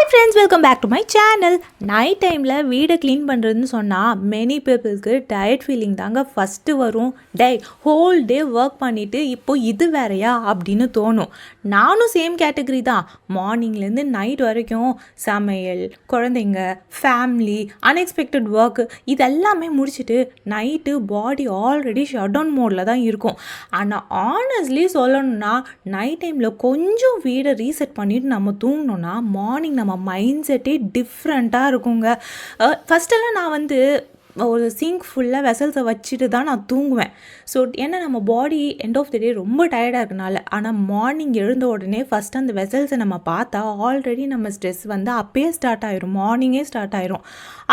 Hi friends, welcome back to my channel. Night டைமில் வீடை clean பண்ணுறதுன்னு சொன்னால் மெனி பீப்புளுக்கு டயர்ட் ஃபீலிங் தாங்க ஃபஸ்ட்டு வரும். ஹோல் டே ஒர்க் பண்ணிவிட்டு இப்போது இது வேறையா அப்படின்னு தோணும். நானும் சேம் கேட்டகரி தான். மார்னிங்லேருந்து நைட் வரைக்கும் சமையல், குழந்தைங்க, ஃபேமிலி, அன்எக்ஸ்பெக்டட் ஒர்க்கு இதெல்லாமே முடிச்சுட்டு நைட்டு பாடி ஆல்ரெடி ஷட் டவுன் மோடில் தான் இருக்கும். ஆனால் ஆனஸ்ட்லி சொல்லணும்னா நைட் டைமில் கொஞ்சம் வீடை ரீசெட் பண்ணிவிட்டு நம்ம தூங்கினோன்னா மார்னிங் நம்ம மைண்ட் செட்டே டிஃப்ரெண்ட்டாக இருக்குங்க. ஃபஸ்ட்டெல்லாம் நான் ஒரு சிங்க் ஃபுல்லாக வெசல்ஸை வச்சுட்டு தான் நான் தூங்குவேன். ஸோ ஏன்னா நம்ம பாடி எண்ட் ஆஃப் த டே ரொம்ப டயர்டாக இருக்கனால. ஆனால் மார்னிங் எழுந்த உடனே ஃபஸ்ட்டு அந்த வெசல்ஸை நம்ம பார்த்தா ஆல்ரெடி நம்ம ஸ்ட்ரெஸ் அப்பயே ஸ்டார்ட் ஆயிரும், மார்னிங்கே ஸ்டார்ட் ஆயிரும்.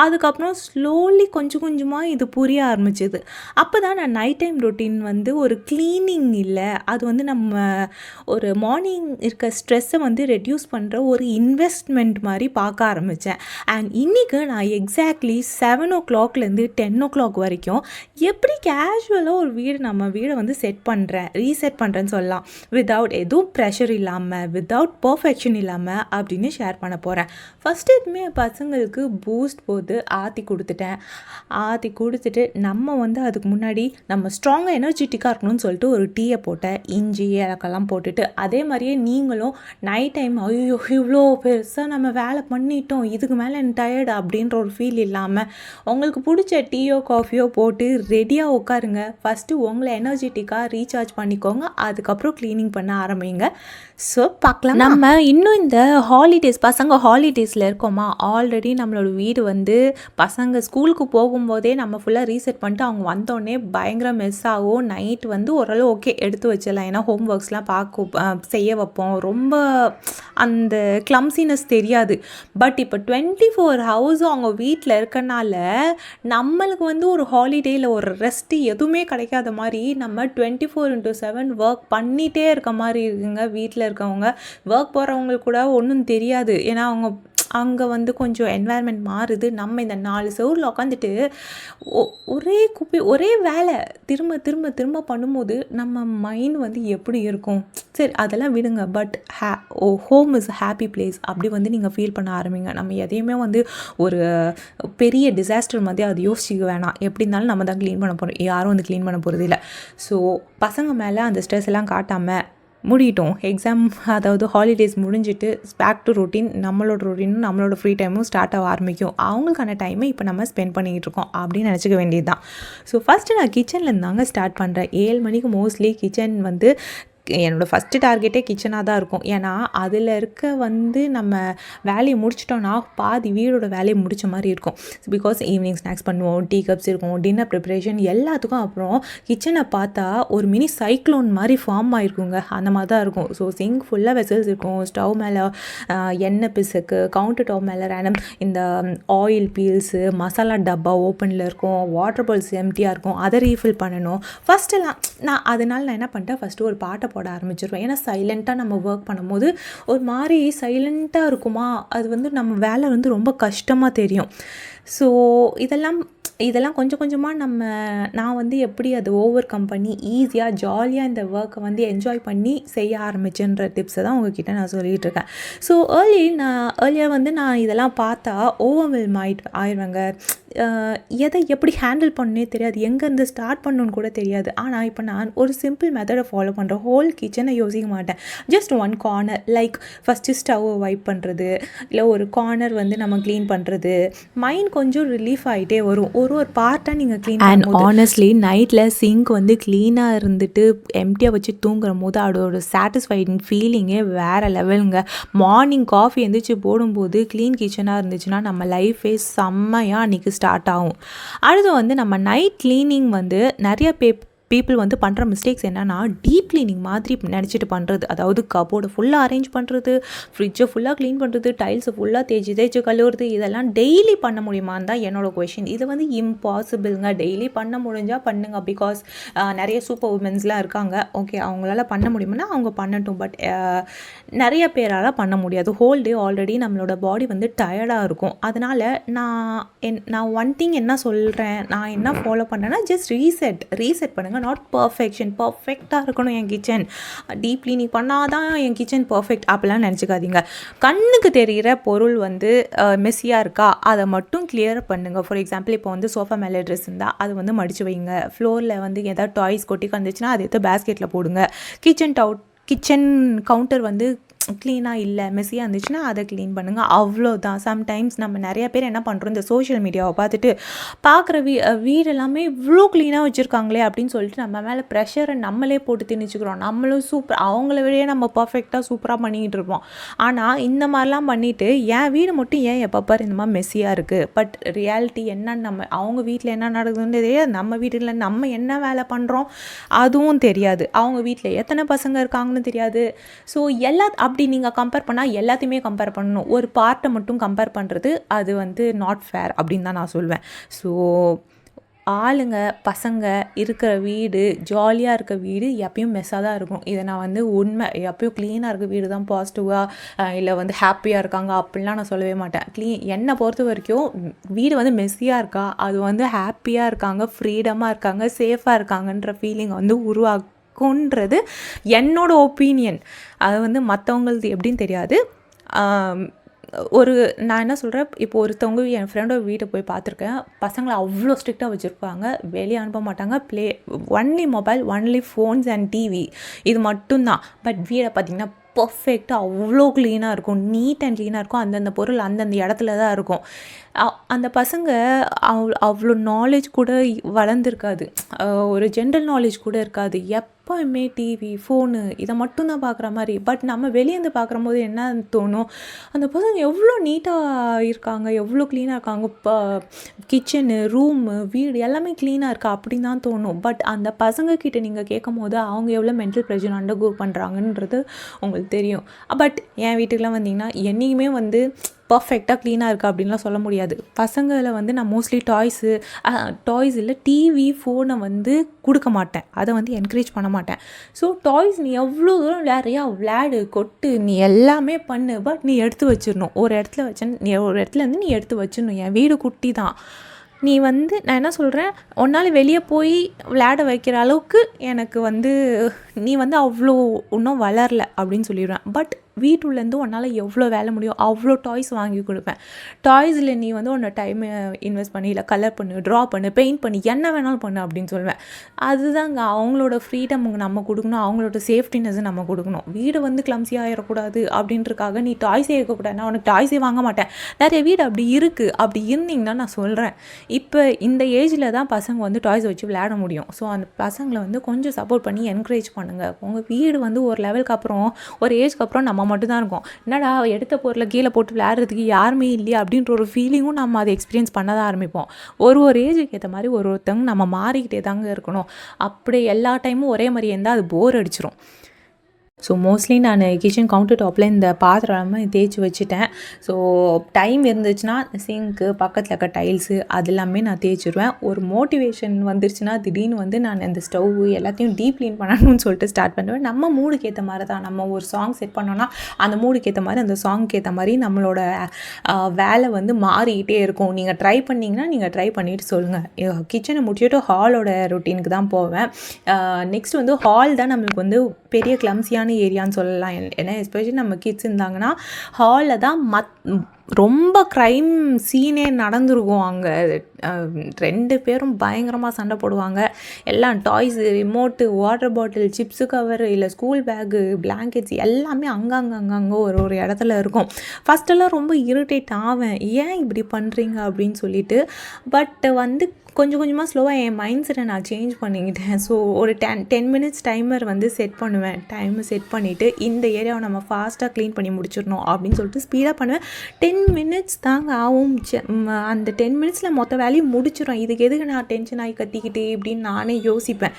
அதுக்கப்புறம் ஸ்லோலி கொஞ்சம் கொஞ்சமாக இது புரிய ஆரம்பிச்சிது. அப்போ தான் நான் நைட் டைம் ரொட்டீன் ஒரு க்ளீனிங் இல்லை, அது நம்ம ஒரு மார்னிங் இருக்க ஸ்ட்ரெஸ்ஸை ரெடியூஸ் பண்ணுற ஒரு இன்வெஸ்ட்மெண்ட் மாதிரி பார்க்க ஆரம்பித்தேன். அண்ட் இன்றைக்கி நான் எக்ஸாக்ட்லி 7 o'clockலேருந்து 10 o'clock வரைக்கும் எப்படி கேஷுவலாக ஒரு நம்ம வீடை ரீசெட் பண்ணுறேன்னு சொல்லலாம். வித்தவுட் எதுவும் ப்ரெஷர் இல்லாமல், வித்தவுட் பர்ஃபெக்ஷன் இல்லாமல் அப்படின்னு ஷேர் பண்ண போகிறேன். ஃபஸ்ட்டு எதுவுமே பசங்களுக்கு பூஸ்ட் ஆற்றி கொடுத்துட்டு நம்ம அதுக்கு முன்னாடி நம்ம ஸ்ட்ராங்காக எனர்ஜெட்டிக்காக இருக்கணும்னு சொல்லிட்டு ஒரு டீயை போட்டேன், இஞ்சி ஏலக்கெல்லாம் போட்டுட்டு. அதே மாதிரியே நீங்களும் நைட் டைம் ஐயோ இவ்வளோ பெருசாக நம்ம வேலை பண்ணிட்டோம், இதுக்கு மேலே எனக்கு டயர்டு அப்படின்ற ஒரு ஃபீல் இல்லாமல் உங்களுக்கு பிடிச்ச டீயோ காஃபியோ போட்டு ரெடியாக உட்காருங்க. ஃபஸ்ட்டு உங்களை எனர்ஜெட்டிக்காக ரீசார்ஜ் பண்ணிக்கோங்க, அதுக்கப்புறம் க்ளீனிங் பண்ண ஆரம்பிங்க. ஸோ பார்க்கலாம். நம்ம இன்னும் இந்த பசங்க ஹாலிடேஸில் இருக்கோமா, ஆல்ரெடி நம்மளோட வீடு பசங்க ஸ்கூலுக்கு போகும்போதே நம்ம ஃபுல்லாக ரீசெட் பண்ணிட்டு அவங்க வந்தோடனே பயங்கர மெஸ் ஆகும். நைட் ஓரளவு ஓகே எடுத்து வச்சிடலாம், ஏன்னா ஹோம் ஒர்க்ஸ்லாம் செய்ய வைப்போம். ரொம்ப அந்த கிளம்சினஸ் தெரியாது. பட் இப்போ 24 hours அவங்க வீட்டில் இருக்கனால நம்மளுக்கு ஒரு ஹாலிடேயில் ஒரு ரெஸ்ட்டு எதுவுமே கிடைக்காத மாதிரி நம்ம 24/7 ஒர்க் பண்ணிகிட்டே இருக்க மாதிரி இருக்குங்க. வீட்டில் இருக்கவங்க ஒர்க் போகிறவங்களுக்கு கூட ஒன்றும் தெரியாது, ஏன்னா அவங்க அங்கே கொஞ்சம் என்வாயர்மெண்ட் மாறுது. நம்ம இந்த 4 செவரில் உட்காந்துட்டு ஒரே வேலை திரும்ப திரும்ப திரும்ப பண்ணும்போது நம்ம மைண்ட் எப்படி இருக்கும்? சரி அதெல்லாம் விடுங்க. But home is happy place அப்படி நீங்கள் ஃபீல் பண்ண ஆரம்பிங்க. நம்ம எதையுமே ஒரு பெரிய டிசாஸ்டர் மாதிரி அது யோசிக்க வேணாம். எப்படி இருந்தாலும் நம்ம தான் க்ளீன் பண்ண போகிறோம், யாரும் க்ளீன் பண்ண போகிறது இல்லை. ஸோ பசங்க மேலே அந்த ஸ்ட்ரெஸ் எல்லாம் காட்டாமல் முடியட்டும். எக்ஸாம் அதாவது ஹாலிடேஸ் முடிஞ்சிட்டு பேக் டு ரொட்டீன், நம்மளோட ரொட்டீனும் நம்மளோட ஃப்ரீ டைமும் ஸ்டார்ட் ஆக ஆரம்பிக்கும். அவங்களுக்கான டைமை இப்போ நம்ம ஸ்பெண்ட் பண்ணிக்கிட்டு இருக்கோம் அப்படின்னு நினச்சிக்க வேண்டியது தான். ஸோ ஃபஸ்ட்டு நான் கிச்சன்லேருந்து தாங்க ஸ்டார்ட் பண்ணுறேன். 7 மணிக்கு மோஸ்ட்லி கிச்சன் என்னோடய ஃபஸ்ட்டு டார்கெட்டே கிச்சனாக தான் இருக்கும். ஏன்னா அதில் இருக்க நம்ம வேலையை முடிச்சிட்டோன்னா பாதி வீடோட வேலையை முடித்த மாதிரி இருக்கும். பிகாஸ் ஈவினிங் ஸ்நாக்ஸ் பண்ணுவோம், டீ கப்ஸ் இருக்கும், டின்னர் ப்ரிப்பரேஷன் எல்லாத்துக்கும். அப்புறம் கிச்சனை பார்த்தா ஒரு மினி சைக்ளோன் மாதிரி ஃபார்ம் ஆகிருக்குங்க, அந்த மாதிரி தான் இருக்கும். ஸோ சிங்க் ஃபுல்லாக வெசல்ஸ் இருக்கும், ஸ்டவ் மேலே எண்ணெய் பிசுக்கு, கவுண்டர் டாப் மேலே ரேண்டம் இந்த ஆயில் பீல்ஸு, மசாலா டப்பா ஓப்பனில் இருக்கும், வாட்டர் பால்ஸ் எம்டியாக இருக்கும், அதை ரீஃபில் பண்ணணும். ஃபஸ்ட்டெல்லாம் நான் என்ன பண்ணிட்டேன், ஃபஸ்ட்டு ஒரு பாட்டை போட ஆரம்பிச்சிருவேன். ஏன்னா சைலண்ட்டாக நம்ம ஒர்க் பண்ணும்போது ஒரு மாதிரி சைலண்ட்டாக இருக்குமா, அது நம்ம வேலை ரொம்ப கஷ்டமாக தெரியும். ஸோ இதெல்லாம் கொஞ்சம் கொஞ்சமாக நான் எப்படி அதை ஓவர் கம் பண்ணி ஈஸியாக ஜாலியாக இந்த ஒர்க்கை என்ஜாய் பண்ணி செய்ய ஆரம்பிச்சேன்ற டிப்ஸை தான் உங்ககிட்ட நான் சொல்லிகிட்டு இருக்கேன். ஸோ ஏர்லியர் நான் இதெல்லாம் பார்த்தா ஓவர்வெல்ம் ஆயிடுவேங்க. எதை எப்படி ஹேண்டில் பண்ணே தெரியாது, எங்கேருந்து ஸ்டார்ட் பண்ணணுன்னு கூட தெரியாது. ஆனால் இப்போ நான் ஒரு சிம்பிள் மெத்தடை ஃபாலோ பண்ணுறேன். ஹோல் கிச்சனை யோசிக்க மாட்டேன். Just one corner, like first ஸ்டவ்வை வைப் பண்ணுறது, இல்லை ஒரு கார்னர் நம்ம க்ளீன் பண்ணுறது, மைண்ட் கொஞ்சம் ரிலீஃப் ஆகிட்டே வரும். ஒரு பார்ட்டாக நீங்கள் க்ளீன். அண்ட் ஆனஸ்ட்லி நைட்டில் சிங்க் க்ளீனாக இருந்துட்டு எம்டியாக வச்சு தூங்குற போது அதோட சாட்டிஸ்ஃபைடிங் ஃபீலிங்கே வேறு லெவலுங்க. மார்னிங் காஃபி எந்திரிச்சு போடும்போது க்ளீன் கிச்சனாக இருந்துச்சுன்னா நம்ம லைஃபே செம்மையாக அன்றைக்கி ஸ்டார்ட் ஆகும். அடுத்து நம்ம நைட் க்ளீனிங் நிறைய பீப்புள் பண்ணுற மிஸ்டேக்ஸ் என்னென்னா டீப் க்ளீனிங் மாதிரி நினச்சிட்டு பண்ணுறது. அதாவது கபோர்டை ஃபுல்லாக அரேஞ்ச் பண்ணுறது, ஃப்ரிட்ஜை ஃபுல்லாக க்ளீன் பண்ணுறது, டைல்ஸை ஃபுல்லாக தேய்ச்சி கழுவுறது, இதெல்லாம் டெய்லி பண்ண முடியுமான்னு தான் என்னோட கொஷின். இது இம்பாசிபிள்ங்க. டெய்லி பண்ண முடிஞ்சால் பண்ணுங்க. பிகாஸ் நிறைய சூப்பர் உமன்ஸ்லாம் இருக்காங்க. ஓகே, அவங்களால பண்ண முடியும்னா அவங்க பண்ணட்டும். பட் நிறைய பேரால் பண்ண முடியாது. ஹோல் டே ஆல்ரெடி நம்மளோட பாடி டயர்டாக இருக்கும். அதனால் நான் ஒன் திங் என்ன சொல்கிறேன், நான் என்ன ஃபாலோ பண்ணுறேன்னா ஜஸ்ட் ரீசெட் பண்ணுங்கள். நாட் பர்ஃபெக்டாக இருக்கணும் என் கிச்சன், டீப் க்ளீனிங் பண்ணால் தான் என் கிச்சன் பர்ஃபெக்ட் அப்படிலாம் நினச்சிக்காதீங்க. கண்ணுக்கு தெரிகிற பொருள் வந்து மெஸ்ஸியாக இருக்கா அதை மட்டும் கிளியர் பண்ணுங்கள். ஃபார் எக்ஸாம்பிள் இப்போ வந்து சோஃபா மேலே ட்ரெஸ் இருந்தால் அது வந்து மடித்து வைங்க. ஃப்ளோரில் வந்து எதாவது டாய்ஸ் கொட்டி வந்துச்சுன்னா அதை எடுத்து பேஸ்கெட்டில் போடுங்க. கிச்சன் கவுண்டர் வந்து க்ளீனாக இல்லை, மெஸ்ஸியாக இருந்துச்சுன்னா அதை க்ளீன் பண்ணுங்கள். அவ்வளோதான். சம்டைம்ஸ் நம்ம நிறைய பேர் என்ன பண்ணுறோம், இந்த சோஷியல் மீடியாவை பார்த்துட்டு பார்க்குற வீடு எல்லாமே இவ்வளோ க்ளீனாக வச்சுருக்காங்களே அப்படின்னு சொல்லிட்டு நம்ம மேலே ப்ரெஷரை நம்மளே போட்டு திணிச்சுக்கிறோம். நம்மளும் அவங்கள விடையே நம்ம பர்ஃபெக்டாக சூப்பராக பண்ணிக்கிட்டு இருப்போம். ஆனால் இந்த மாதிரிலாம் பண்ணிவிட்டு என் வீடு மட்டும் ஏன் எப்போ பாரு இந்த மாதிரி மெஸ்ஸியாக இருக்குது, பட் ரியாலிட்டி என்னன்னு அவங்க வீட்டில் என்ன நடக்குதுன்னு தெரியாது, நம்ம வீட்டில் நம்ம என்ன வேலை பண்ணுறோம் அதுவும் தெரியாது, அவங்க வீட்டில் எத்தனை பசங்க இருக்காங்கன்னு தெரியாது. ஸோ அப்படி நீங்கள் கம்பேர் பண்ணால் எல்லாத்தையுமே கம்பேர் பண்ணணும். ஒரு பார்ட்டை மட்டும் கம்பேர் பண்ணுறது அது வந்து நாட் ஃபேர் அப்படின்னு தான் நான் சொல்வேன். ஸோ ஆளுங்க பசங்க இருக்கிற வீடு, ஜாலியாக இருக்க வீடு எப்பயும் மெஸ்ஸாக தான் இருக்கும். இதை நான் வந்து உண்மை, எப்பயும் க்ளீனாக இருக்க வீடு தான் பாசிட்டிவாக இல்லை வந்து ஹாப்பியாக இருக்காங்க அப்படிலாம் நான் சொல்லவே மாட்டேன். என்னை பொறுத்த வரைக்கும் வீடு வந்து மெஸ்ஸியாக இருக்கா அது வந்து ஹாப்பியாக இருக்காங்க, ஃப்ரீடமாக இருக்காங்க, சேஃபாக இருக்காங்கன்ற ஃபீலிங் வந்து உருவாக்குன்றது என்னோட ஒப்பீனியன். அது வந்து மற்றவங்களது எப்படின்னு தெரியாது. நான் என்ன சொல்கிறேன், இப்போ ஒருத்தவங்க என் ஃப்ரெண்டோட வீட்டை போய் பார்த்துருக்கேன். பசங்களை அவ்வளோ ஸ்ட்ரிக்டாக வச்சுருப்பாங்க, வெளியே அனுப்ப மாட்டாங்க. Only mobile, only phones and TV, இது மட்டும்தான். பட் வீடை பார்த்திங்கன்னா பர்ஃபெக்டாக அவ்வளோ க்ளீனாக இருக்கும், நீட் அண்ட் க்ளீனாக இருக்கும். அந்தந்த பொருள் அந்தந்த இடத்துல தான் இருக்கும். அந்த பசங்க அவ்வளோ நாலேஜ் கூட வளர்ந்துருக்காது, ஒரு ஜென்ரல் நாலேஜ் கூட இருக்காது. எப்போவுமே டிவி, ஃபோனு இதை மட்டும்தான் பார்க்குற மாதிரி. பட் நம்ம வெளியேருந்து பார்க்குறம்போது என்ன தோணும், அந்த பசங்க எவ்வளோ நீட்டாக இருக்காங்க, எவ்வளோ க்ளீனாக இருக்காங்க, இப்போ கிச்சனு, ரூமு, வீடு எல்லாமே க்ளீனாக இருக்கா அப்படின்னு தான் தோணும். பட் அந்த பசங்கக்கிட்ட நீங்கள் கேட்கும் போது அவங்க எவ்வளோ மென்டல் ப்ரெஷர் அண்டர்கோ பண்ணுறாங்கன்றது உங்களுக்கு தெரியும். பட் என் வீட்டுக்கெலாம் வந்திங்கன்னா என்றைக்குமே வந்து பர்ஃபெக்டாக க்ளீனாக இருக்கா அப்படின்லாம் சொல்ல முடியாது. பசங்களை வந்து நான் மோஸ்ட்லி டாய்ஸ் இல்லை டிவி, ஃபோனை வந்து கொடுக்க மாட்டேன், அதை வந்து என்கரேஜ் பண்ண மாட்டேன். ஸோ டாய்ஸ் நீ எவ்வளோ தூரம் விளையாடு, கொட்டு, நீ எல்லாமே பண்ணு, பட் நீ எடுத்து வச்சிடணும். ஒரு இடத்துலேருந்து நீ எடுத்து வச்சிடணும். என் வீடு குட்டி தான், நீ வந்து நான் என்ன சொல்கிறேன், உன்னால் வெளியே போய் விளையாட வைக்கிற அளவுக்கு எனக்கு வந்து நீ வந்து அவ்வளோ இன்னும் வளரல அப்படின்னு சொல்லிடுவேன். பட் வீட்டுள்ளேருந்து உன்னால் எவ்வளோ வேலை முடியும் அவ்வளோ டாய்ஸ் வாங்கி கொடுப்பேன். டாய்ஸில் நீ வந்து உன்னை டைமை இன்வெஸ்ட் பண்ணி இல்லை கலர் பண்ணு, ட்ரா பண்ணு, பெயிண்ட் பண்ணி, என்ன வேணாலும் பண்ணு அப்படின்னு சொல்லுவேன். அதுதாங்க அவங்களோட ஃப்ரீடம் நம்ம கொடுக்கணும், அவங்களோட சேஃப்டினஸ் நம்ம கொடுக்கணும். வீடு வந்து கிளம்ஸியாக ஆகிடக்கூடாது அப்படின்றக்காக நீ டாய்ஸே இருக்கக்கூடாது, நான் உனக்கு டாய்ஸே வாங்க மாட்டேன். நிறைய வீடு அப்படி இருக்குது. அப்படி இருந்தீங்கன்னா நான் சொல்கிறேன், இப்போ இந்த ஏஜில் தான் பசங்க வந்து டாய்ஸ் வச்சு விளையாட முடியும். ஸோ அந்த பசங்களை வந்து கொஞ்சம் சப்போர்ட் பண்ணி என்கரேஜ் பண்ணுங்கள். உங்கள் வீடு வந்து ஒரு லெவலுக்கு அப்புறம், ஒரு ஏஜ்க்கு அப்புறம் நம்ம மட்டும்தான் இருக்கும். என்னடா எடுத்த பொருளை கீழே போட்டு விளையாடுறதுக்கு யாருமே இல்லையா அப்படின்ற ஒரு ஃபீலிங்கும் நம்ம அதை எக்ஸ்பீரியன்ஸ் பண்ண தான் ஆரம்பிப்போம். ஒரு ஏஜுக்கு ஏற்ற மாதிரி ஒருத்தவங்க நம்ம மாறிக்கிட்டே தாங்க இருக்கணும். அப்படியே எல்லா டைமும் ஒரே மாதிரி இருந்தால் அது போர் அடிச்சிடும். ஸோ மோஸ்ட்லி நான் கிச்சன் கவுண்டர் டாப்பில் இந்த பாத்திரம் எல்லாமே தேய்ச்சி வச்சுட்டேன். ஸோ டைம் இருந்துச்சுன்னா சிங்க்கு பக்கத்தில் இருக்க டைல்ஸு அது எல்லாமே நான் தேய்ச்சிடுவேன். ஒரு மோட்டிவேஷன் வந்துருச்சுன்னா திடீர்னு வந்து நான் இந்த ஸ்டவ் எல்லாத்தையும் டீப் க்ளீன் பண்ணணும்னு சொல்லிட்டு ஸ்டார்ட் பண்ணுவேன். நம்ம மூடுக்கு ஏற்ற மாதிரி தான், நம்ம ஒரு சாங் செட் பண்ணோன்னா அந்த மூடுக்கு ஏற்ற மாதிரி, அந்த சாங்க்கு ஏற்ற மாதிரி நம்மளோட வேலை வந்து மாறிக்கிட்டே இருக்கும். நீங்கள் ட்ரை பண்ணிங்கன்னா நீங்கள் ட்ரை பண்ணிவிட்டு சொல்லுங்கள். கிச்சனை முடிச்சுட்டு ஹாலோட ரொட்டீனுக்கு தான் போவேன். நெக்ஸ்ட் வந்து ஹால் தான் நம்மளுக்கு வந்து பெரிய கிளம்ஸியான ஏரியான்னு சொல்லலாம். ஏன்னா எஸ்பெஷலி நம்ம கிட்ஸ் இருந்தாங்கன்னா ஹாலில் தான் ரொம்ப க்ரைம் சீனே நடந்துருக்கும். அங்கே 2 பேரும் பயங்கரமாக சண்டை போடுவாங்க. எல்லாம் toys, remote, water bottle, chips cover, இல்லை ஸ்கூல் பேக்கு, பிளாங்கெட்ஸ் எல்லாமே அங்கங்கே ஒரு இடத்துல இருக்கும். ஃபஸ்ட்டெல்லாம் ரொம்ப இரிட்டேட் ஆவேன், ஏன் இப்படி பண்ணுறீங்க அப்படின்னு சொல்லிட்டு. பட் வந்து கொஞ்சம் கொஞ்சமாக ஸ்லோவாக என் மைண்ட் செட்டை நான் சேஞ்ச் பண்ணிக்கிட்டேன். ஸோ ஒரு 10 மினிட்ஸ் டைமர் வந்து செட் பண்ணுவேன். டைமர் செட் பண்ணிவிட்டு இந்த ஏரியாவை நம்ம ஃபாஸ்ட்டாக க்ளீன் பண்ணி முடிச்சிடணும் அப்படின்னு சொல்லிட்டு ஸ்பீடாக பண்ணுவேன். 10 மினிட்ஸ் தாங்க ஆகும். அந்த 10 மினிட்ஸில் மொத்த வேலையும் முடிச்சிடும். இதுக்கு எதுக்கு நான் டென்ஷன் ஆகி கத்திக்கிட்டு இப்படின்னு நானே யோசிப்பேன்.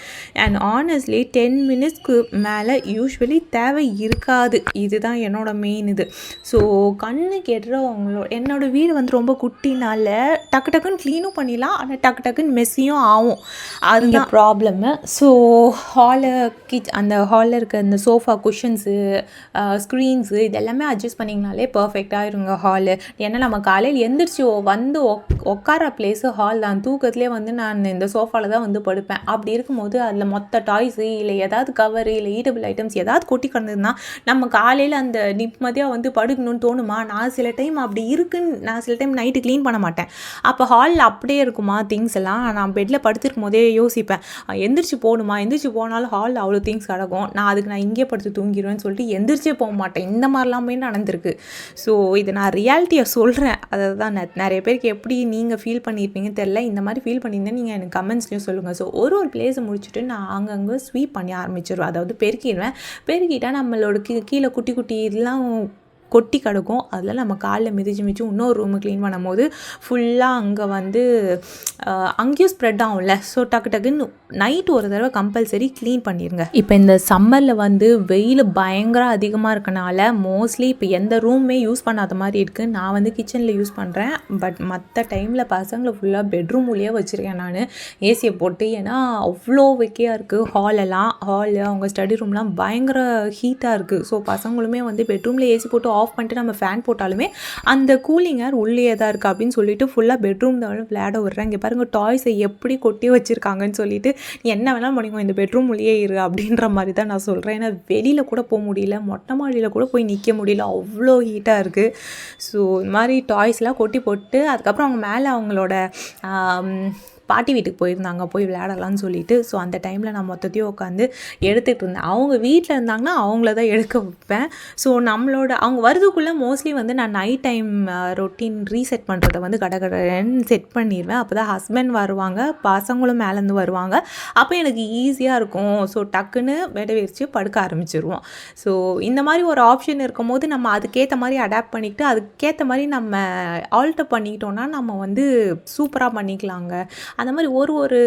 அண்ட் ஆனஸ்ட்லி 10 மினிட்ஸ்க்கு மேலே யூஸ்வலி தேவை இருக்காது. இதுதான் என்னோடய மெயின் இது. ஸோ கண்ணு கெடுறவங்களோட, என்னோடய வீடு வந்து ரொம்ப குட்டினால டக்குன்னு க்ளீனும் பண்ணிடலாம், ஆனால் டக்கு டக்குன்னு மெஸ்ஸியும் ஆகும். அதுதான் ப்ராப்ளம்மு. ஸோ அந்த ஹாலில் இருக்க இந்த சோஃபா குஷன்ஸு, ஸ்க்ரீன்ஸு இது எல்லாமே அட்ஜஸ்ட் பண்ணிங்கனாலே பர்ஃபெக்டாக இருங்க ஹாலு. ஏன்னா நம்ம காலையில் எந்திரிச்சு வந்து உட்கார பிளேஸு ஹால் தான். தூக்கத்துலேயே வந்து நான் இந்த சோஃபாவில் தான் வந்து படுப்பேன். அப்படி இருக்கும்போது அதில் மொத்த டாய்ஸு இல்லை ஏதாவது கவரு இல்லை ஈட்டபிள் ஐட்டம்ஸ் ஏதாவது கொட்டி கிடந்ததுன்னா நம்ம காலையில் அந்த நிம்மதியாக வந்து படுக்கணும்னு தோணுமா? நான் சில டைம் சில டைம் நைட்டு க்ளீன் பண்ண மாட்டேன். அப்போ ஹாலில் அப்படியே இருக்குமா திங்ஸ் எல்லாம். நான் பெட்டில் படுத்துருக்கும் போதே யோசிப்பேன், எந்திரிச்சு போகணுமா? எந்திரிச்சு போனாலும் ஹாலில் அவ்வளோ திங்ஸ் கிடக்கும், நான் இங்கே படுத்து தூங்கிடுவேன்னு சொல்லிட்டு எந்திரிச்சே போக மாட்டேன். இந்த மாதிரிலாமே நடந்திருக்கு. ஸோ இது நான் ரியாலிட்டியை சொல்கிறேன். அதை தான் நிறைய பேருக்கு எப்படி நீங்கள் ஃபீல் பண்ணியிருப்பீங்கன்னு தெரில. இந்த மாதிரி ஃபீல் பண்ணியிருந்தேன் நீங்கள் எனக்கு கமெண்ட்ஸ்லையும் சொல்லுங்கள். ஸோ ஒரு பிளேஸை முடிச்சுட்டு நான் அங்கங்கே ஸ்வீப் பண்ணி ஆரம்பிச்சிடுவேன். அதாவது பெருக்கிட்டால் நம்மளோட கீழே குட்டி குட்டி இதெல்லாம் கொட்டி கிடக்கும். அதில் நம்ம காலில் மிதிச்சு இன்னொரு ரூமு க்ளீன் பண்ணும் போது ஃபுல்லாக அங்கே வந்து அங்கேயும் ஸ்ப்ரெட் ஆகும்ல. ஸோ டக்குன்னு நைட்டு ஒரு தடவை கம்பல்சரி க்ளீன் பண்ணிடுங்க. இப்போ இந்த சம்மரில் வந்து வெயில் பயங்கர அதிகமாக இருக்கனால மோஸ்ட்லி இப்போ எந்த ரூமே யூஸ் பண்ணாத மாதிரி இருக்குது. நான் வந்து கிச்சனில் யூஸ் பண்ணுறேன். பட் மற்ற டைமில் பசங்களை ஃபுல்லாக பெட்ரூம் உள்ளே வச்சுருக்கேன் நான் ஏசியை போட்டு. ஏன்னா அவ்வளோ வெக்கையாக இருக்குது. ஹாலு அவங்க ஸ்டடி ரூம்லாம் பயங்கர ஹீட்டாக இருக்குது. ஸோ பசங்களுமே வந்து பெட்ரூமில் ஏசி போட்டு ஆஃப் பண்ணிட்டு நம்ம ஃபேன் போட்டாலுமே அந்த கூலிங் ஏர் உள்ளே தான் இருக்குது அப்படின்னு சொல்லிட்டு ஃபுல்லாக பெட்ரூம் தான் விளையாட விட்றேன். இங்கே பாருங்கள் டாய்ஸை எப்படி கொட்டி வச்சுருக்காங்கன்னு சொல்லிட்டு, என்ன வேணாலும் பண்ணிக்கோ, இந்த பெட்ரூம் உள்ளே இரு அப்படின்ற மாதிரி தான் நான் சொல்கிறேன். ஏன்னா வெளியில் கூட போக முடியல, மொட்டை மாடியில் கூட போய் நிற்க முடியல, அவ்வளோ ஹீட்டாக இருக்குது. ஸோ இந்த மாதிரி டாய்ஸ்லாம் கொட்டி போட்டு அதுக்கப்புறம் அவங்க மேலே அவங்களோட பாட்டி வீட்டுக்கு போயிருந்தாங்க, போய் விளையாடலாம்னு சொல்லிட்டு. ஸோ அந்த டைமில் நான் மொத்தத்தையும் உட்காந்து எடுத்துகிட்டு இருந்தேன். அவங்க வீட்டில் இருந்தாங்கன்னா அவங்கள தான் எடுக்க வைப்பேன். ஸோ அவங்க வரதுக்குள்ளே மோஸ்ட்லி வந்து நான் நைட் டைம் ரொட்டீன் ரீசெட் பண்ணுறதை வந்து கடகடன்னு செட் பண்ணிடுவேன். அப்போ தான் ஹஸ்பண்ட் வருவாங்க, பசங்களும் மேலேருந்து வருவாங்க. அப்போ எனக்கு ஈஸியாக இருக்கும். ஸோ டக்குன்னு விரிச்சு படுக்க ஆரம்பிச்சிருவோம். ஸோ இந்த மாதிரி ஒரு ஆப்ஷன் இருக்கும் போது நம்ம அதுக்கேற்ற மாதிரி அடாப்ட் பண்ணிக்கிட்டு அதுக்கேற்ற மாதிரி நம்ம ஆல்டர் பண்ணிக்கிட்டோன்னா நம்ம வந்து சூப்பராக பண்ணிக்கலாங்க. அந்த மாதிரி ஒரு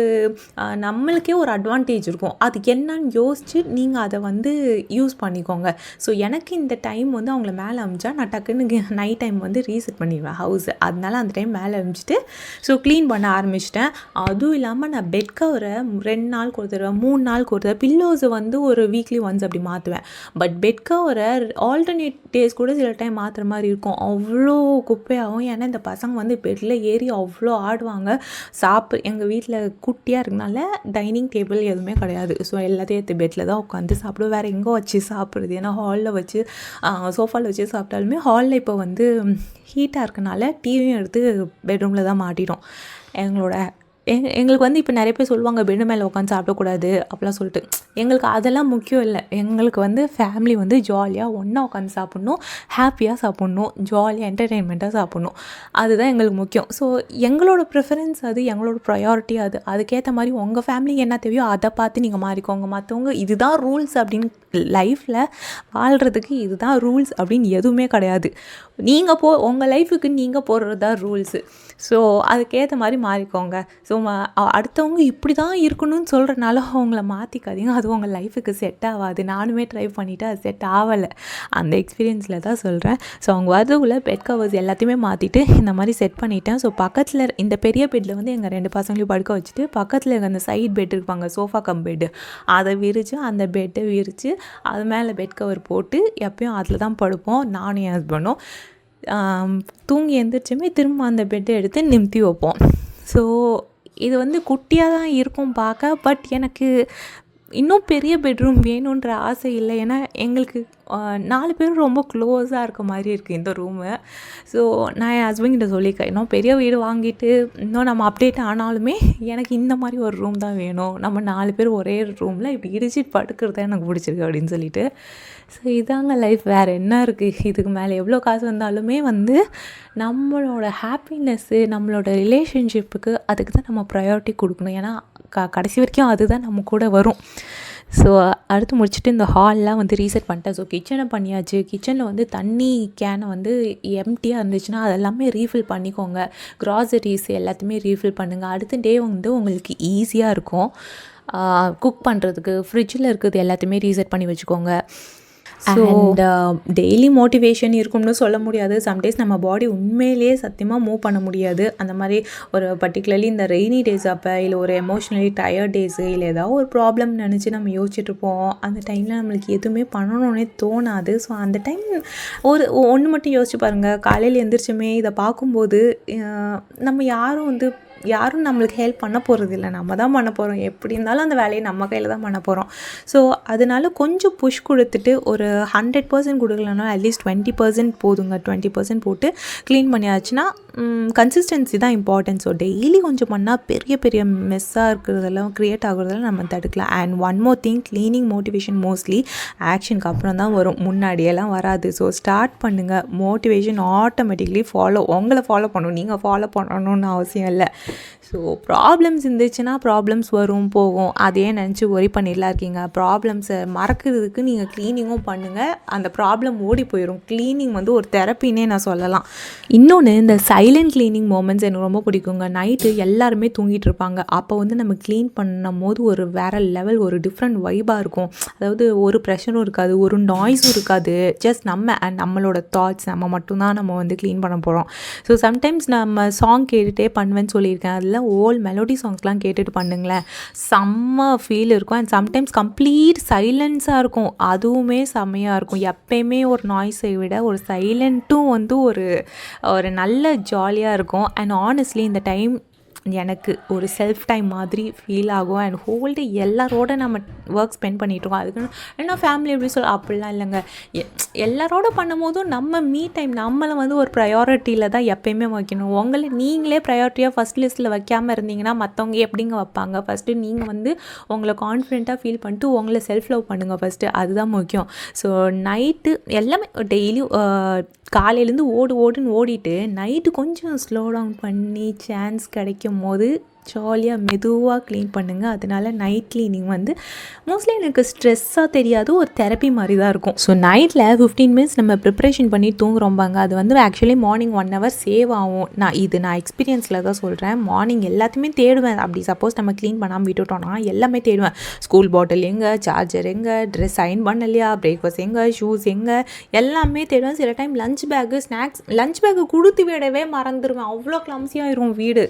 நம்மளுக்கே ஒரு அட்வான்டேஜ் இருக்கும். அது என்னன்னு யோசித்து நீங்கள் அதை வந்து யூஸ் பண்ணிக்கோங்க. ஸோ எனக்கு இந்த டைம் வந்து அவங்கள மேலே அமிச்சா நான் டக்குன்னு நைட் டைம் வந்து ரீசெட் பண்ணிடுவேன் ஹவுஸை. அதனால அந்த டைம் மேலே அமிச்சிட்டு ஸோ க்ளீன் பண்ண ஆரம்பிச்சிட்டேன். அதுவும் இல்லாமல் நான் பெட் கவரை 2 நாளுக்கு ஒரு தடவை 3 நாளுக்கு ஒரு தடவை, பில்லோஸை வந்து ஒரு வீக்லி ஒன்ஸ் அப்படி மாற்றுவேன். பட் பெட் கவரை ஆல்டர்னேட் டேஸ் கூட சில டைம் மாற்றுற மாதிரி இருக்கும். அவ்வளோ குப்பையாகும். ஏன்னா இந்த பசங்க வந்து பெட்டில் ஏறி அவ்வளோ ஆடுவாங்க. எங்கள் வீட்டில் குட்டியாக இருக்கனால டைனிங் டேபிள் எதுவுமே கிடையாது. ஸோ எல்லாத்தையும் எடுத்து பெட்டில் தான் உட்காந்து சாப்பிடுவோம். வேறு எங்கே வச்சு சாப்பிட்றது? ஏன்னா ஹாலில் வச்சு சோஃபாவில் வச்சு சாப்பிட்டாலுமே ஹாலில் இப்போ வந்து ஹீட்டாக இருக்கனால டிவியும் எடுத்து பெட்ரூமில் தான் மாட்டிட்டோம். எங்களுக்கு வந்து இப்போ நிறைய பேர் சொல்லுவாங்க பெட்டு மேலே உட்காந்து சாப்பிடக்கூடாது அப்படிலாம் சொல்லிட்டு. எங்களுக்கு அதெல்லாம் முக்கியம் இல்லை. எங்களுக்கு வந்து ஃபேமிலி வந்து ஜாலியாக ஒன்றா உட்காந்து சாப்பிட்ணும், ஹாப்பியாக சாப்பிட்ணும், ஜாலியாக என்டர்டெயின்மெண்ட்டாக சாப்பிட்ணும். அதுதான் எங்களுக்கு முக்கியம். ஸோ எங்களோட ப்ரிஃபரன்ஸ் அது, எங்களோட ப்ரையாரிட்டி அது. அதுக்கேற்ற மாதிரி உங்கள் ஃபேமிலிக்கு என்ன தேவையோ அதை பார்த்து நீங்கள் மாறிக்கோங்க. மற்றவங்க இதுதான் ரூல்ஸ் அப்படின்னு லைஃப்பில் வாழ்கிறதுக்கு இதுதான் ரூல்ஸ் அப்படின்னு எதுவுமே கிடையாது. உங்கள் லைஃபுக்கு நீங்கள் போடுறது தான் ரூல்ஸு. ஸோ அதுக்கேற்ற மாதிரி மாறிக்கோங்க. ஸோ அடுத்தவங்க இப்படி தான் இருக்கணும்னு சொல்கிறனால அவங்கள மாற்றிக்காதீங்க. அது உங்கள் லைஃபுக்கு செட் ஆகாது. நானுமே ட்ரை பண்ணிவிட்டு அது செட் ஆகலை. அந்த எக்ஸ்பீரியன்ஸில் தான் சொல்கிறேன். ஸோ அவங்க வரதுக்குள்ளே பெட் கவர்ஸ் எல்லாத்தையுமே மாற்றிட்டு இந்த மாதிரி செட் பண்ணிட்டேன். ஸோ பக்கத்தில் இந்த பெரிய பெட்டில் வந்து எங்கள் 2 பசங்களையும் படுக்க வச்சுட்டு பக்கத்தில் அந்த சைட் பெட் இருப்பாங்க, சோஃபா கம் பெட்டு, அதை விரித்து அந்த பெட்டை விரித்து அது மேலே பெட் கவர் போட்டு எப்பயும் அதில் தான் படுப்போம் நானும் என் ஹஸ்பண்டும். தூங்கி எழுந்திரிச்சுமே திரும்ப அந்த பெட்டை எடுத்து நிமித்தி வைப்போம். ஸோ இது வந்து குட்டியாக தான் இருக்கும் பார்க்க. பட் எனக்கு இன்னும் பெரிய பெட்ரூம் வேணுன்ற ஆசை இல்லை. ஏன்னா எங்களுக்கு 4 பேரும் ரொம்ப க்ளோஸாக இருக்க மாதிரி இருக்குது இந்த ரூமு. ஸோ நான் என் ஹஸ்பண்ட்கிட்ட சொல்லியிருக்கேன், இன்னும் பெரிய வீடு வாங்கிட்டு இன்னும் நம்ம அப்டேட் ஆனாலுமே எனக்கு இந்த மாதிரி ஒரு ரூம் தான் வேணும். நம்ம 4 பேர் ஒரே ரூமில் இப்படி இடிச்சிட்டு படுக்கிறது தான் எனக்கு பிடிச்சிருக்கு அப்படின்னு சொல்லிட்டு. ஸோ இதாங்க லைஃப், வேறு என்ன இருக்குது? இதுக்கு மேலே எவ்வளோ காசு வந்தாலுமே வந்து நம்மளோட ஹாப்பினஸ்ஸு, நம்மளோட ரிலேஷன்ஷிப்புக்கு அதுக்கு தான் நம்ம ப்ரையாரிட்டி கொடுக்கணும். ஏன்னா கடைசி வரைக்கும் அதுதான் நம்ம கூட வரும். ஸோ அடுத்து முடிச்சுட்டு இந்த ஹால்லாம் வந்து ரீசெட் பண்ணிட்டேன். ஸோ கிச்சனை பண்ணியாச்சு. கிச்சனில் வந்து தண்ணி கேனை வந்து எம்டியாக இருந்துச்சுன்னா அதெல்லாமே ரீஃபில் பண்ணிக்கோங்க. க்ராசரிஸ் எல்லாத்தையுமே ரீஃபில் பண்ணுங்கள். அடுத்த டே வந்து உங்களுக்கு ஈஸியாக இருக்கும் குக் பண்ணுறதுக்கு. ஃப்ரிட்ஜில் இருக்கிறது எல்லாத்தையுமே ரீசெட் பண்ணி வச்சுக்கோங்க. ஸோ டெய்லி மோட்டிவேஷன் இருக்கும்னு சொல்ல முடியாது. சம்டைம்ஸ் நம்ம பாடி உண்மையிலேயே சத்தியமாக மூவ் பண்ண முடியாது. அந்த மாதிரி ஒரு பர்டிகுலர்லி இந்த ரெய்னி டேஸ் அப்போ, இல்லை ஒரு எமோஷ்னலி டயர்ட் டேஸு, இல்லை ஏதாவது ஒரு ப்ராப்ளம் நினச்சி நம்ம யோசிச்சுட்ருப்போம். அந்த டைமில் நம்மளுக்கு எதுவுமே பண்ணணுன்னே தோணாது. ஸோ அந்த டைம் ஒன்று மட்டும் யோசிச்சு பாருங்கள். காலையில் எழுந்திரிச்சுமே இதை பார்க்கும்போது நம்ம யாரும் நம்மளுக்கு ஹெல்ப் பண்ண போகிறதில்ல, நம்ம தான் பண்ண போகிறோம். எப்படி இருந்தாலும் அந்த வேலையை நம்ம கையில் தான் பண்ண போகிறோம். ஸோ அதனால கொஞ்சம் புஷ் கொடுத்துட்டு, ஒரு 100% கொடுக்கலன்னா அட்லீஸ்ட் 20% போதுங்க. 20% போட்டு க்ளீன் பண்ணியாச்சுன்னா கன்சிஸ்டன்சி தான் இம்பார்ட்டன்ட். ஸோ டெய்லி கொஞ்சம் பண்ணால் பெரிய பெரிய மெஸ்ஸாக இருக்கிறதெல்லாம் க்ரியேட் ஆகுறதெல்லாம் நம்ம தடுக்கலாம். And one more thing, cleaning motivation mostly ஆக்ஷனுக்கு அப்புறம் தான் வரும், முன்னாடியெல்லாம் வராது. ஸோ ஸ்டார்ட் பண்ணுங்கள். மோட்டிவேஷன் ஆட்டோமேட்டிக்லி உங்களை ஃபாலோ பண்ணணும், நீங்கள் ஃபாலோ பண்ணணும்னு அவசியம் இல்லை. ஸோ ப்ராப்ளம்ஸ் இருந்துச்சுன்னா ப்ராப்ளம்ஸ் வரும் போகும், அதையே நினச்சி ஒரி பண்ணிடலாம் இருக்கீங்க. ப்ராப்ளம்ஸை மறக்கிறதுக்கு நீங்கள் க்ளீனிங்கும் பண்ணுங்கள், அந்த ப்ராப்ளம் ஓடி போயிடும். க்ளீனிங் வந்து ஒரு தெரப்பின்னே நான் சொல்லலாம். இன்னொன்று, இந்த சைலண்ட் க்ளீனிங் மூமெண்ட்ஸ் எனக்கு ரொம்ப பிடிக்குங்க. நைட்டு எல்லாருமே தூங்கிட்டு இருப்பாங்க. அப்போ வந்து நம்ம க்ளீன் பண்ணும் போது ஒரு வேறு லெவல், ஒரு டிஃப்ரெண்ட் வைபாக இருக்கும். அதாவது ஒரு ப்ரெஷரும் இருக்காது, ஒரு நாய்ஸும் இருக்காது. ஜஸ்ட் நம்மளோட தாட்ஸ் நம்ம மட்டும்தான் நம்ம வந்து க்ளீன் பண்ண போகிறோம். ஸோ சம்டைம்ஸ் நம்ம சாங் கேட்டுகிட்டே பண்ணுவேன்னு சொல்லியிருக்கேன். அதில் ஓல்ட் மெலோடி சாங்ஸ்லாம் கேட்டுட்டு பண்ணுங்களேன், செம்ம ஃபீல் இருக்கும். அண்ட் சம்டைம்ஸ் கம்ப்ளீட் சைலன்ஸாக இருக்கும், அதுவுமே செம்மையாக இருக்கும். எப்பயுமே ஒரு நாய்ஸை விட ஒரு சைலண்ட்டும் வந்து ஒரு நல்ல ஜாலியாக இருக்கும். அண்ட் ஆனஸ்ட்லி இந்த டைம் எனக்கு ஒரு செல்ஃப் டைம் மாதிரி ஃபீல் ஆகும். அண்ட் ஹோல் டே எல்லாரோட நம்ம ஒர்க் ஸ்பெண்ட் பண்ணிகிட்ருக்கோம். அதுக்குன்னு ஏன்னா ஃபேமிலி எப்படி அப்படிலாம் இல்லைங்க. எல்லாரோட பண்ணும் போதும் நம்ம மீ டைம் நம்மளை வந்து ஒரு ப்ரையாரிட்டியில் தான் எப்போயுமே வைக்கணும். உங்களை நீங்களே ப்ரையாரிட்டியாக ஃபஸ்ட் லிஸ்ட்டில் வைக்காமல் இருந்தீங்கன்னா மற்றவங்க எப்படிங்க வைப்பாங்க? ஃபஸ்ட்டு நீங்கள் வந்து உங்களை கான்ஃபிடென்ட்டாக ஃபீல் பண்ணிட்டு உங்களை செல்ஃப் லவ் பண்ணுங்கள் ஃபஸ்ட்டு, அதுதான் முக்கியம். ஸோ நைட்டு எல்லாமே டெய்லி காலையிலேருந்து ஓடுன்னு ஓடிட்டு நைட்டு கொஞ்சம் ஸ்லோ டவுன் பண்ணி சான்ஸ் கிடைக்கும் போது ஜாலியாக மெதுவாக க்ளீன் பண்ணுங்கள். அதனால நைட் க்ளீனிங் வந்து மோஸ்ட்லி எனக்கு ஸ்ட்ரெஸ்ஸாக தெரியாது, ஒரு தெரப்பி மாதிரி தான் இருக்கும். ஸோ நைட்டில் 15 மினிட்ஸ் நம்ம ப்ரிப்ரேஷன் பண்ணி தூங்குறோம்பாங்க. அது வந்து ஆக்சுவலி மார்னிங் 1 hour சேவ் ஆகும். நான் எக்ஸ்பீரியன்ஸில் தான் சொல்கிறேன். மார்னிங் எல்லாத்தையுமே தேடுவேன். அப்படி சப்போஸ் நம்ம க்ளீன் பண்ணாமல் விட்டுட்டோன்னா எல்லாமே தேடுவேன். ஸ்கூல் பாட்டில் எங்கே, சார்ஜர் எங்கே, ட்ரெஸ் அயன் பண்ணலையா, பிரேக்ஃபாஸ்ட் எங்கே, ஷூஸ் எங்கே, எல்லாமே தேடுவேன். சில time lunch bag, snacks, lunch bag கொடுத்து விடவே மறந்துடுவேன். அவ்வளோ கிளம்ஸியாகிரும் வீடு.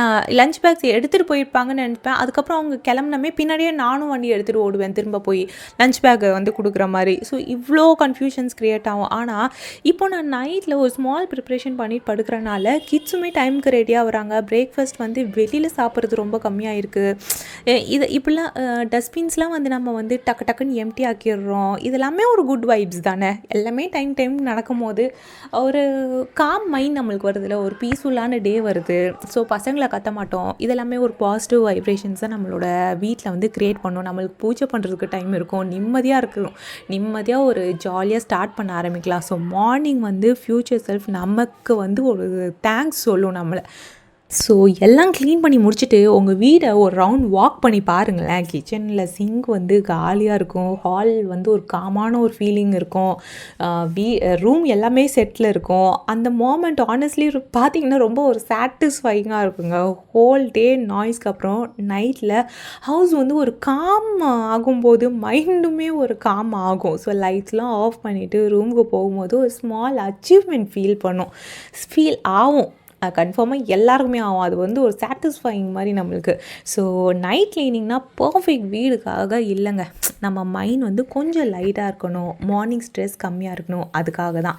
நான் லஞ்ச் பேக்ஸ் எடுத்துகிட்டு போயிருப்பாங்கன்னு நினைப்பேன். அதுக்கப்புறம் அவங்க கிளம்புனமே பின்னாடியே நானும் வண்டி எடுத்துகிட்டு ஓடுவேன், திரும்ப போய் லஞ்ச் பேக்கை வந்து கொடுக்குற மாதிரி. ஸோ இவ்வளோ கன்ஃபியூஷன்ஸ் க்ரியேட் ஆகும். ஆனால் இப்போ நான் நைட்டில் ஒரு ஸ்மால் ப்ரிப்ரேஷன் பண்ணிட்டு படுக்கிறனால கிட்ஸுமே டைமுக்கு ரெடியாக வராங்க. பிரேக்ஃபாஸ்ட் வந்து வெளியில் சாப்பிட்றது ரொம்ப கம்மியாக இருக்குது. இப்படிலாம் டஸ்ட்பின்ஸ்லாம் வந்து நம்ம வந்து டக்குன்னு எம்டி ஆக்கிடுறோம். இதெல்லாமே ஒரு குட் வைப்ஸ் தானே. எல்லாமே டைம் நடக்கும் போது ஒரு காம் மைண்ட் நம்மளுக்கு வருதுல்ல, ஒரு பீஸ்ஃபுல்லான டே வருது. ஸோ பசங்களை கத்த மாட்டோம். இதெல்லாமே ஒரு பாசிட்டிவ் வைப்ரேஷன்ஸை நம்மளோட வீட்டில் வந்து க்ரியேட் பண்ணணும். நம்மளுக்கு பூஜை பண்ணுறதுக்கு டைம் இருக்கும், நிம்மதியாக ஒரு ஜாலியாக ஸ்டார்ட் பண்ண ஆரம்பிக்கலாம். ஸோ மார்னிங் வந்து ஃப்யூச்சர் செல்ஃப் நமக்கு வந்து ஒரு தேங்க்ஸ் சொல்லும் நம்மளை. ஸோ எல்லாம் க்ளீன் பண்ணி முடிச்சுட்டு உங்கள் வீடை ஒரு ரவுண்ட் வாக் பண்ணி பாருங்களேன். கிச்சனில் சிங்க் வந்து காலியாக இருக்கும், ஹால் வந்து ஒரு காமான ஒரு ஃபீலிங் இருக்கும், ரூம் எல்லாமே செட்டில் இருக்கும். அந்த மோமெண்ட் ஆனஸ்ட்லி பார்த்திங்கன்னா ரொம்ப ஒரு சாட்டிஸ்ஃபைங்காக இருக்குங்க. ஹோல் டே நாய்ஸ்க்கு அப்புறம் நைட்டில் ஹவுஸ் வந்து ஒரு காம் ஆகும்போது மைண்டுமே ஒரு காம் ஆகும். ஸோ லைட்ஸ்லாம் ஆஃப் பண்ணிவிட்டு ரூமுக்கு போகும்போது ஒரு ஸ்மால் அச்சீவ்மெண்ட் ஃபீல் ஆகும். கன்ஃபார்மாக எல்லாருக்குமே ஆகும். அது வந்து ஒரு சாட்டிஸ்ஃபைங் மாதிரி நம்மளுக்கு. ஸோ நைட் க்ளீனிங்னா பர்ஃபெக்ட் வீடுக்காக இல்லைங்க. நம்ம மைண்ட் வந்து கொஞ்சம் லைட்டாக இருக்கணும், மார்னிங் ஸ்ட்ரெஸ் கம்மியாக இருக்கணும், அதுக்காக தான்.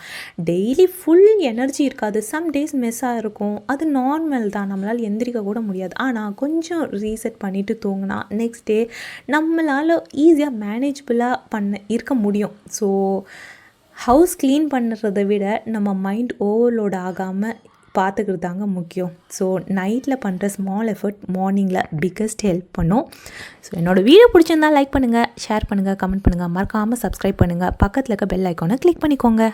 டெய்லி ஃபுல் எனர்ஜி இருக்காது, சம் டேஸ் மெஸ்ஸாக இருக்கும், அது நார்மல் தான். நம்மளால் எந்திரிக்க கூட முடியாது. ஆனால் கொஞ்சம் ரீசெட் பண்ணிவிட்டு தூங்கினா நெக்ஸ்ட் டே நம்மளால் ஈஸியாக மேனேஜபிளாக இருக்க முடியும். ஸோ ஹவுஸ் க்ளீன் பண்ணுறதை விட நம்ம மைண்ட் ஓவர்லோட் ஆகாமல் பார்த்துக்கிறது தாங்க முக்கியம். ஸோ நைட்டில் பண்ணுற ஸ்மால் எஃபர்ட் மார்னிங்கில் பிக்கஸ்ட் ஹெல்ப் பண்ணும். ஸோ என்னோடய வீடியோ பிடிச்சிருந்தால் லைக் பண்ணுங்கள், ஷேர் பண்ணுங்கள், கமெண்ட் பண்ணுங்கள், மறக்காமல் சப்ஸ்கிரைப் பண்ணுங்கள், பக்கத்தில் இருக்க பெல் ஐக்கானை கிளிக் பண்ணிக்கோங்க.